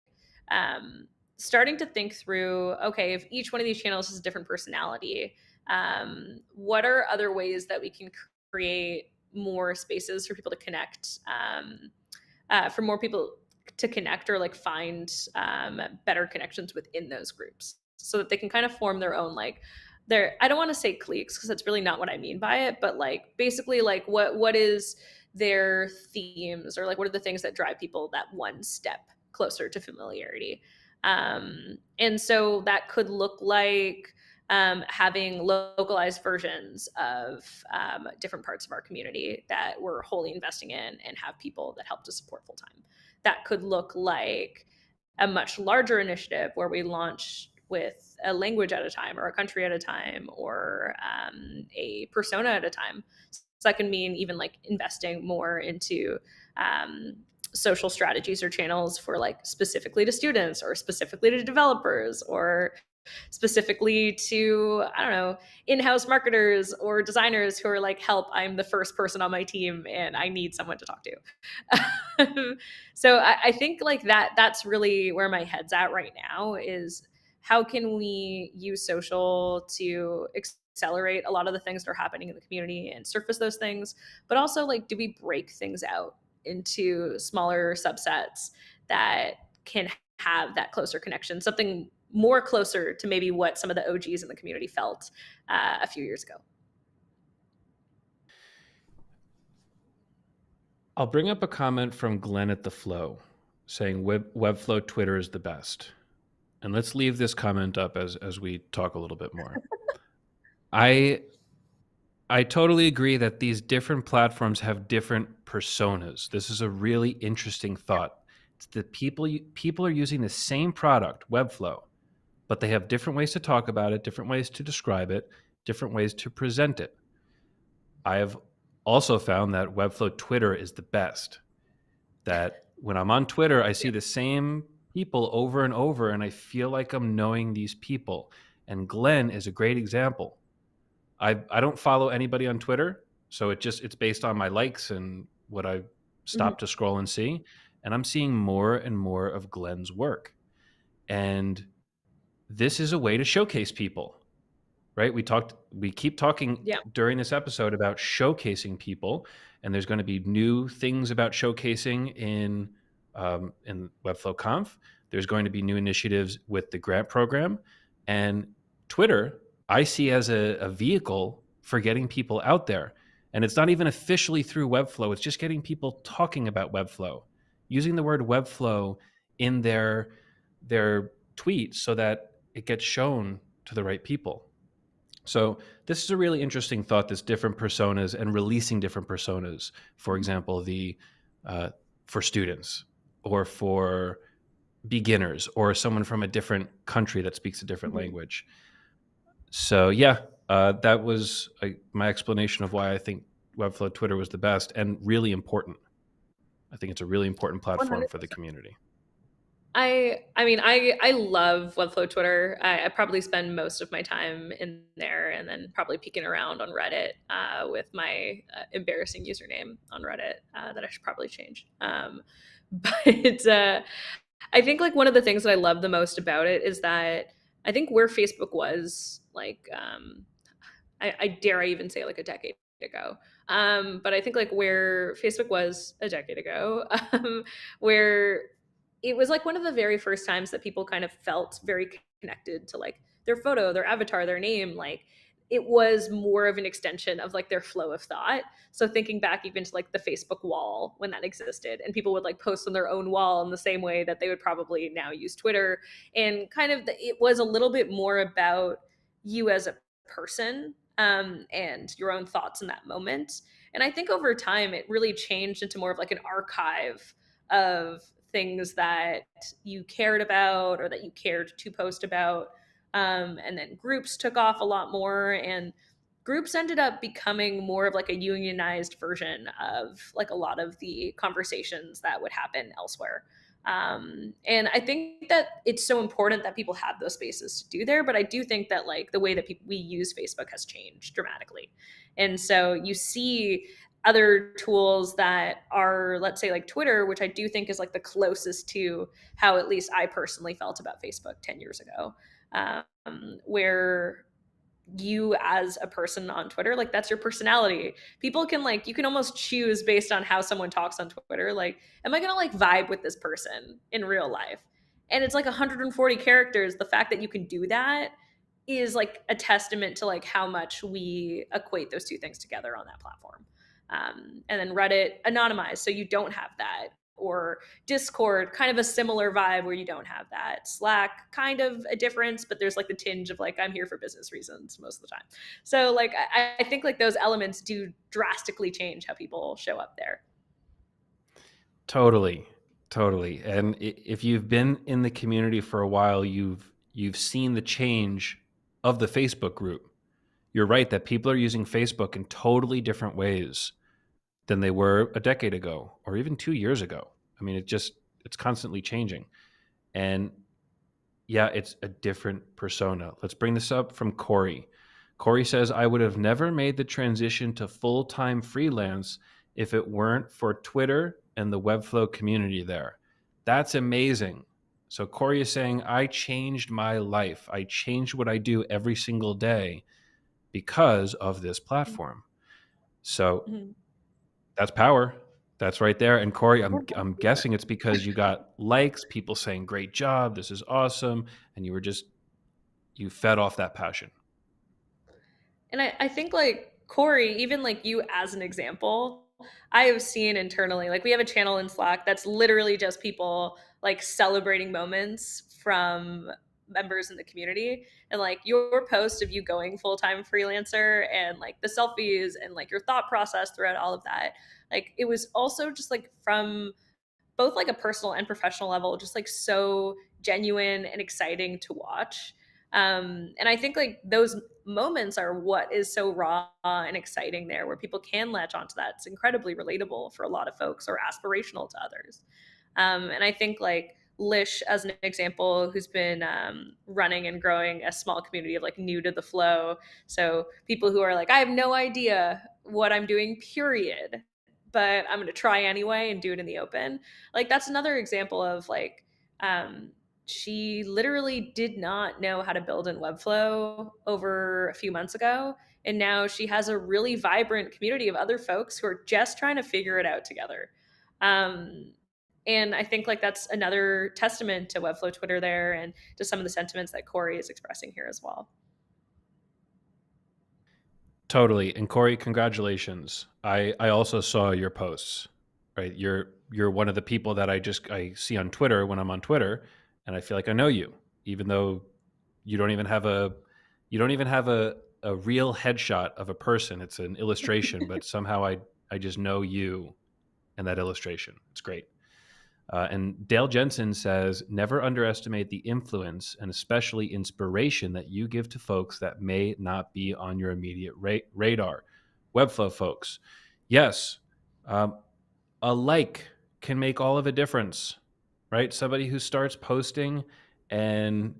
B: um, starting to think through, okay, if each one of these channels has a different personality, what are other ways that we can create more spaces for people to connect, for more people to connect or like find better connections within those groups so that they can kind of form their own like their, I don't want to say cliques because that's really not what I mean by it, but like basically like what is their themes, or like what are the things that drive people that one step closer to familiarity. And so that could look like having localized versions of different parts of our community that we're wholly investing in and have people that help to support full time. That could look like a much larger initiative where we launch with a language at a time or a country at a time or a persona at a time. So that can mean even like investing more into social strategies or channels for like specifically to students or specifically to developers or specifically to, I don't know, in-house marketers or designers who are like, help, I'm the first person on my team and I need someone to talk to. So I think like that's really where my head's at right now, is how can we use social to accelerate a lot of the things that are happening in the community and surface those things, but also like, do we break things out into smaller subsets that can have that closer connection, something more closer to maybe what some of the OGs in the community felt a few years ago.
A: I'll bring up a comment from Glenn at the Flow saying Webflow Twitter is the best. And let's leave this comment up as we talk a little bit more. I totally agree that these different platforms have different personas. This is a really interesting thought. It's that people are using the same product, Webflow, but they have different ways to talk about it, different ways to describe it, different ways to present it. I have also found that Webflow Twitter is the best. That when I'm on Twitter, I see the same people over and over, and I feel like I'm knowing these people. And Glenn is a great example. I don't follow anybody on Twitter, so it's based on my likes and what I
B: Mm-hmm.
A: stop to scroll and see. And I'm seeing more and more of Glenn's work. And this is a way to showcase people, right? We keep talking
B: Yeah.
A: during this episode about showcasing people, and there's going to be new things about showcasing in Webflow Conf. There's going to be new initiatives with the grant program, and Twitter I see as a vehicle for getting people out there. And it's not even officially through Webflow; it's just getting people talking about Webflow, using the word Webflow in their tweets so that it gets shown to the right people. So this is a really interesting thought, this different personas and releasing different personas. For example, the for students or for beginners or someone from a different country that speaks a different
B: Mm-hmm.
A: language. So yeah, that was my explanation of why I think Webflow Twitter was the best and really important. I think it's a really important platform for the
B: 100%.
A: community.
B: I love Webflow Twitter. I probably spend most of my time in there, and then probably peeking around on Reddit with my embarrassing username on Reddit that I should probably change. But I think like one of the things that I love the most about it is that I think where Facebook was like, I dare I even say like a decade ago. But I think like where Facebook was a decade ago, where it was like one of the very first times that people kind of felt very connected to like their photo, their avatar, their name. Like it was more of an extension of like their flow of thought. So thinking back even to like the Facebook wall when that existed, and people would like post on their own wall in the same way that they would probably now use Twitter, and kind of it was a little bit more about you as a person, and your own thoughts in that moment. And I think over time it really changed into more of like an archive of things that you cared about or that you cared to post about. And then groups took off a lot more, and groups ended up becoming more of like a unionized version of like a lot of the conversations that would happen elsewhere. And I think that it's so important that people have those spaces to do there. But I do think that like the way that we use Facebook has changed dramatically. And so you see other tools that are, let's say, like Twitter, which I do think is like the closest to how at least I personally felt about Facebook 10 years ago, where you as a person on Twitter, like that's your personality. People can like, you can almost choose based on how someone talks on Twitter. Like, am I going to like vibe with this person in real life? And it's like 140 characters. The fact that you can do that is like a testament to like how much we equate those two things together on that platform. And then Reddit anonymized, so you don't have that. Or Discord, kind of a similar vibe where you don't have that. Slack, kind of a difference, but there's like the tinge of like, I'm here for business reasons most of the time. So like, I think like those elements do drastically change how people show up there.
A: Totally, totally. And if you've been in the community for a while, you've seen the change of the Facebook group. You're right that people are using Facebook in totally different ways than they were a decade ago or even 2 years ago. I mean, it's constantly changing. And Yeah, it's a different persona. Let's bring this up from Corey. Corey says, I would have never made the transition to full time freelance if it weren't for Twitter and the Webflow community there. That's amazing. So, Corey is saying, I changed my life. I changed what I do every single day because of this platform. So,
B: Mhm.
A: that's power. That's right there. And Corey,
B: Yeah,
A: I'm
B: for sure.
A: guessing it's because you got likes, people saying great job, this is awesome, and you fed off that passion.
B: And I think like Corey, even like you as an example, I have seen internally, like we have a channel in Slack that's literally just people like celebrating moments from members in the community. And like your post of you going full-time freelancer and like the selfies and like your thought process throughout all of that, like it was also just like from both like a personal and professional level, just like so genuine and exciting to watch. And I think like those moments are what is so raw and exciting there, where people can latch onto that. It's incredibly relatable for a lot of folks or aspirational to others. And I think like Lish, as an example, who's been running and growing a small community of like new to the flow. So people who are like, I have no idea what I'm doing, period, but I'm going to try anyway and do it in the open. Like that's another example of like, um, she literally did not know how to build in Webflow over a few months ago. And now she has a really vibrant community of other folks who are just trying to figure it out together. Um, and I think like that's another testament to Webflow Twitter there and to some of the sentiments that Corey is expressing here as well.
A: Totally. And Corey, congratulations. I also saw your posts. Right? You're one of the people that I see on Twitter when I'm on Twitter, and I feel like I know you, even though you don't even have a you don't even have a real headshot of a person. It's an illustration, but somehow I just know you and that illustration. It's great. And Dale Jensen says, never underestimate the influence and especially inspiration that you give to folks that may not be on your immediate radar. Webflow folks. Yes, um, a like can make all of a difference, right? Somebody who starts posting and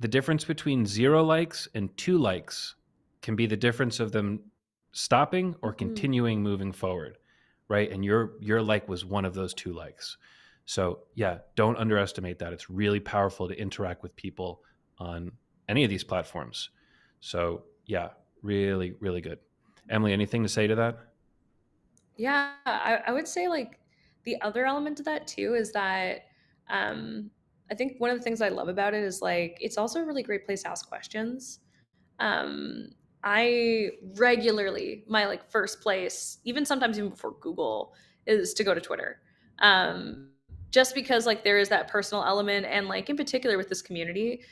A: the difference between 0 likes and 2 likes can be the difference of them stopping or
B: Mhm.
A: continuing moving forward, right? And your like was one of those 2 likes. So, yeah, don't underestimate that. It's really powerful to interact with people on any of these platforms. So, yeah, really, really good. Emily, anything to say to that?
B: Yeah, I would say like the other element to that too is that um, I think one of the things I love about it is like it's also a really great place to ask questions. Um, I regularly, my like first place, even sometimes even before Google, is to go to Twitter. Um, just because like there is that personal element and like in particular with this community,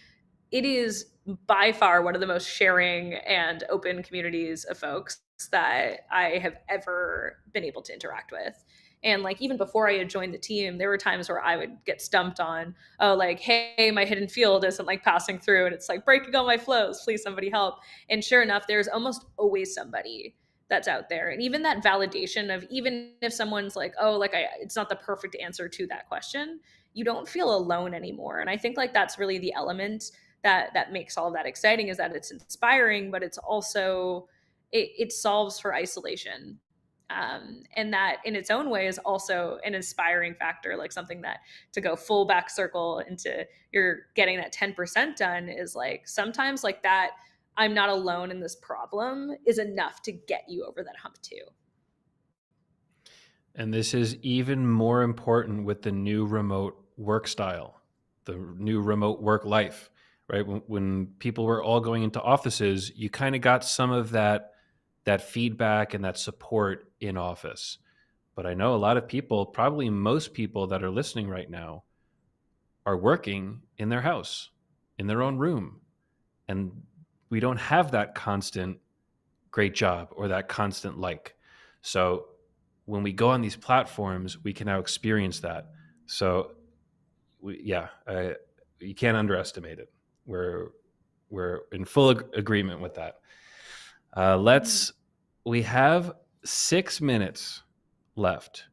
B: it is by far one of the most sharing and open communities of folks that I have ever been able to interact with. And like even before I had joined the team, there were times where I would get stumped on, oh, like, hey, my hidden field isn't like passing through and it's like breaking all my flows. Please, somebody help. And sure enough, there's almost always somebody that's out there. And even that validation of even if someone's like, oh, like it's not the perfect answer to that question, you don't feel alone anymore. And I think like that's really the element that makes all of that exciting is that it's inspiring, but it's also it solves for isolation. And that in its own way is also an inspiring factor, like something that to go full back circle into you're getting that 10% done is like sometimes like that I'm not alone in this problem is enough to get you over that hump too.
A: And this is even more important with the new remote work style, the new remote work life, right? When people were all going into offices, you kind of got some of that feedback and that support in office. But I know a lot of people, probably most people that are listening right now, are working in their house, in their own room. And we don't have that constant great job or that constant like. So when we go on these platforms, we can now experience that. So yeah, you can't underestimate it. We're we're in full agreement with that.
B: Mhm.
A: Let's we have 6 minutes left.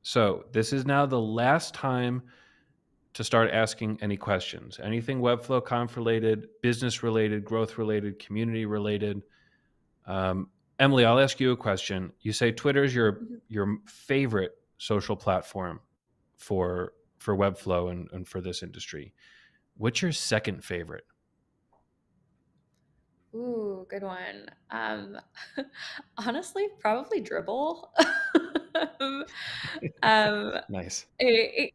A: So this is now the last time to start asking any questions. Anything Webflow Conf related, business related, growth related, community related. Um, Emily, I'll ask you a question. You say Twitter is
B: Mhm.
A: your favorite social platform for Webflow and for this industry. What's your second favorite?
B: Ooh, good one. Honestly, probably Dribble. um, um,
A: Nice.
B: it,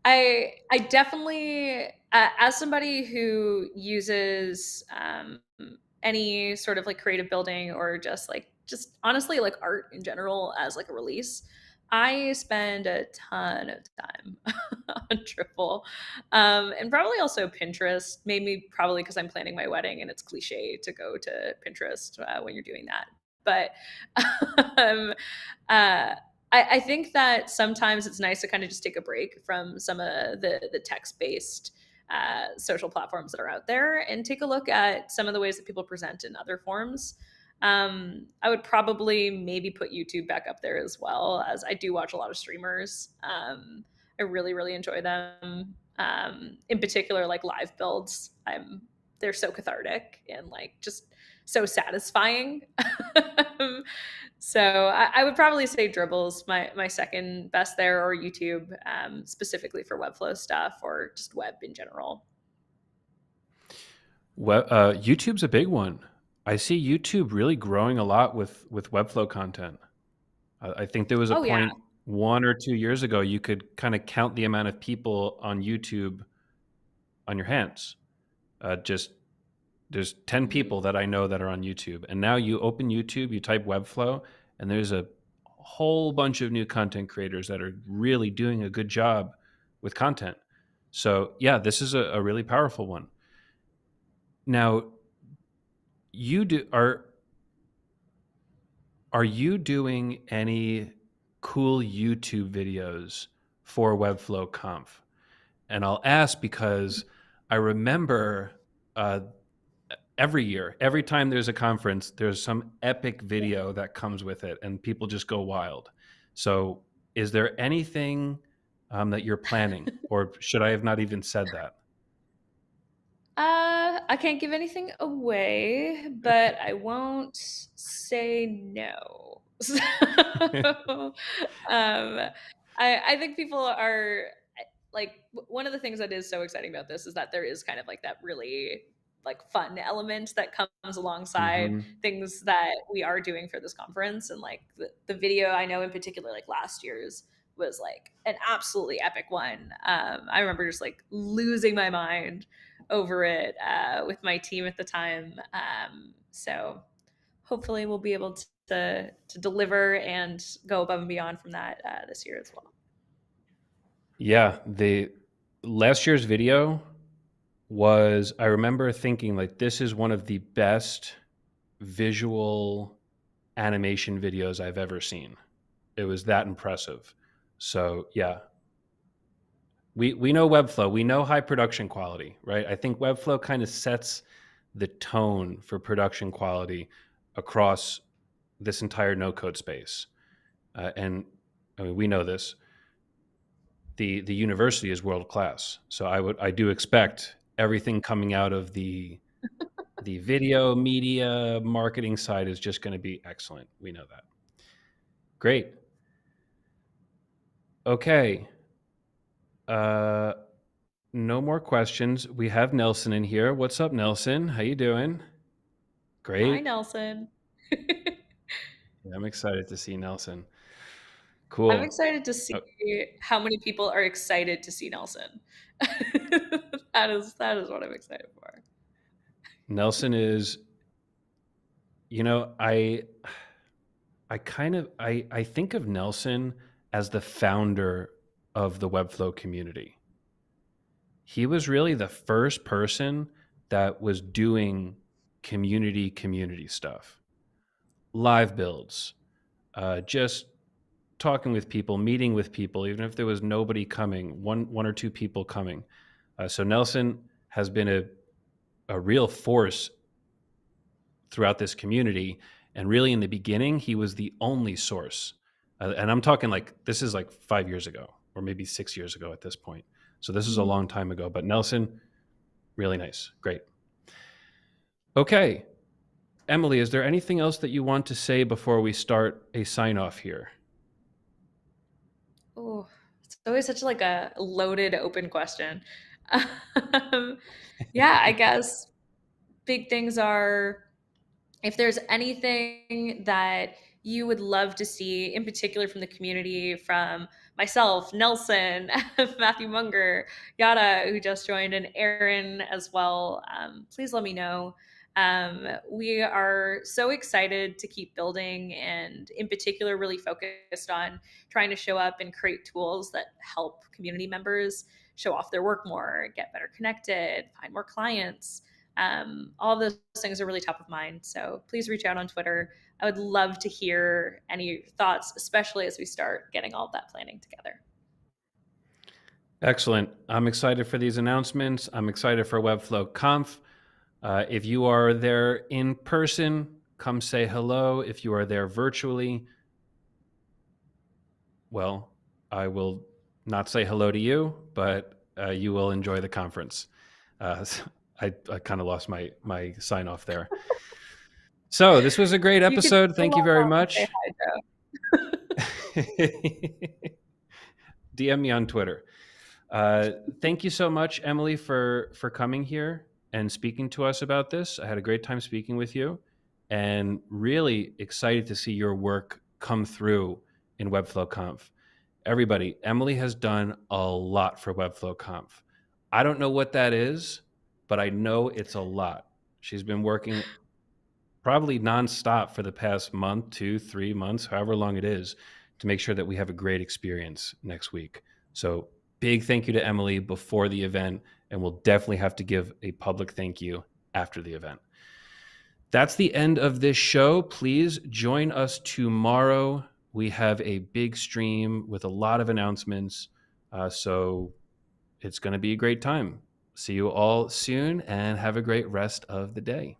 B: I definitely, as somebody who uses any sort of like creative building or just honestly like art in general as like a release, I spend a ton of time on Dribble, and probably also Pinterest. Maybe probably because I'm planning my wedding and it's cliche to go to Pinterest when you're doing that, but um, uh, I think that sometimes it's nice to kind of just take a break from some of the text based social platforms that are out there and take a look at some of the ways that people present in other forms. I would probably maybe put YouTube back up there as well, as I do watch a lot of streamers. I really, really enjoy them. In particular, like live builds. They're so cathartic and like just so satisfying. So I would probably say Dribble's my second best there, or YouTube, specifically for Webflow stuff or just web in general.
A: Well, YouTube's a big one. I see YouTube really growing a lot with Webflow content. I think there was a
B: Oh yeah.
A: point 1 or 2 years ago you could kind of count the amount of people on YouTube on your hands. Just there's 10
B: Mhm.
A: people that I know that are on YouTube, and now you open YouTube, you type Webflow, and there's a whole bunch of new content creators that are really doing a good job with content. So yeah, this is a really powerful one. Now, you do are you doing any cool YouTube videos for Webflow Conf? And I'll ask because I remember every year, every time there's a conference, there's some epic video that comes with it, and people just go wild. So, is there anything that you're planning, or should I have not even said that?
B: I can't give anything away, but I won't say no. So, I think people are like one of the things that is so exciting about this is that there is kind of like that really like fun element that comes alongside
A: Hmm.
B: things that we are doing for this conference, and like the video I know in particular, like last year's was like an absolutely epic one. I remember just like losing my mind over it with my team at the time. So hopefully we'll be able to deliver and go above and beyond from that this year as well.
A: Yeah, the last year's video was, I remember thinking like this is one of the best visual animation videos I've ever seen. It was that impressive. So yeah, we know Webflow, we know high production quality, right? I think Webflow kind of sets the tone for production quality across this entire no code space. And I mean, we know this. The university is world class. So I do expect everything coming out of the video media marketing side is just going to be excellent. We know that. Great. Okay. Uh, no more questions. We have Nelson in here. What's up, Nelson? How you doing?
B: Hi,
A: Great.
B: Nelson.
A: Yeah, I'm excited to see Nelson.
B: I'm
A: Cool.
B: excited to see
A: Uh,
B: how many people are excited to see Nelson. That is what I'm excited for.
A: Nelson is, you know, I think of Nelson as the founder of the Webflow community. He was really the first person that was doing community stuff, live builds, just talking with people, meeting with people, even if there was nobody coming, one or two people coming. So Nelson has been a real force throughout this community. And really, in the beginning, he was the only source. And I'm talking like this is like 5 years ago, or maybe 6 years ago at this point. So this is a
B: Mhm.
A: long time ago, but Nelson, really nice. Great. Okay. Emily, is there anything else that you want to say before we start a sign off here?
B: Oh, it's always such like a loaded open question. Um, yeah, I guess big things are if there's anything that you would love to see, in particular from the community, from myself, Nelson, Matthew Munger, Yada, who just joined, and Aaron as well, please let me know. We are so excited to keep building, and in particular, really focused on trying to show up and create tools that help community members show off their work more, get better connected, find more clients. All of those things are really top of mind. So please reach out on Twitter. I would love to hear any thoughts, especially as we start getting all of that planning together.
A: Excellent. I'm excited for these announcements. I'm excited for Webflow Conf. If you are there in person, come say hello. If you are there virtually, well, I will not say hello to you, but you will enjoy the conference. Uh, I kind of lost my sign off there. So this was a great
B: You could
A: episode.
B: still
A: Thank you
B: log
A: very
B: on and say
A: much.
B: hi, Joe.
A: DM me on Twitter. Thank you so much, Emily, for coming here and speaking to us about this. I had a great time speaking with you, and really excited to see your work come through in Webflow Conf. Everybody, Emily has done a lot for Webflow Conf. I don't know what that is, but I know it's a lot. She's been working probably nonstop for the past month, 2, 3 months, however long it is, to make sure that we have a great experience next week. So, big thank you to Emily before the event, and we'll definitely have to give a public thank you after the event. That's the end of this show. Please join us tomorrow. We have a big stream with a lot of announcements. So, it's going to be a great time. See you all soon and have a great rest of the day.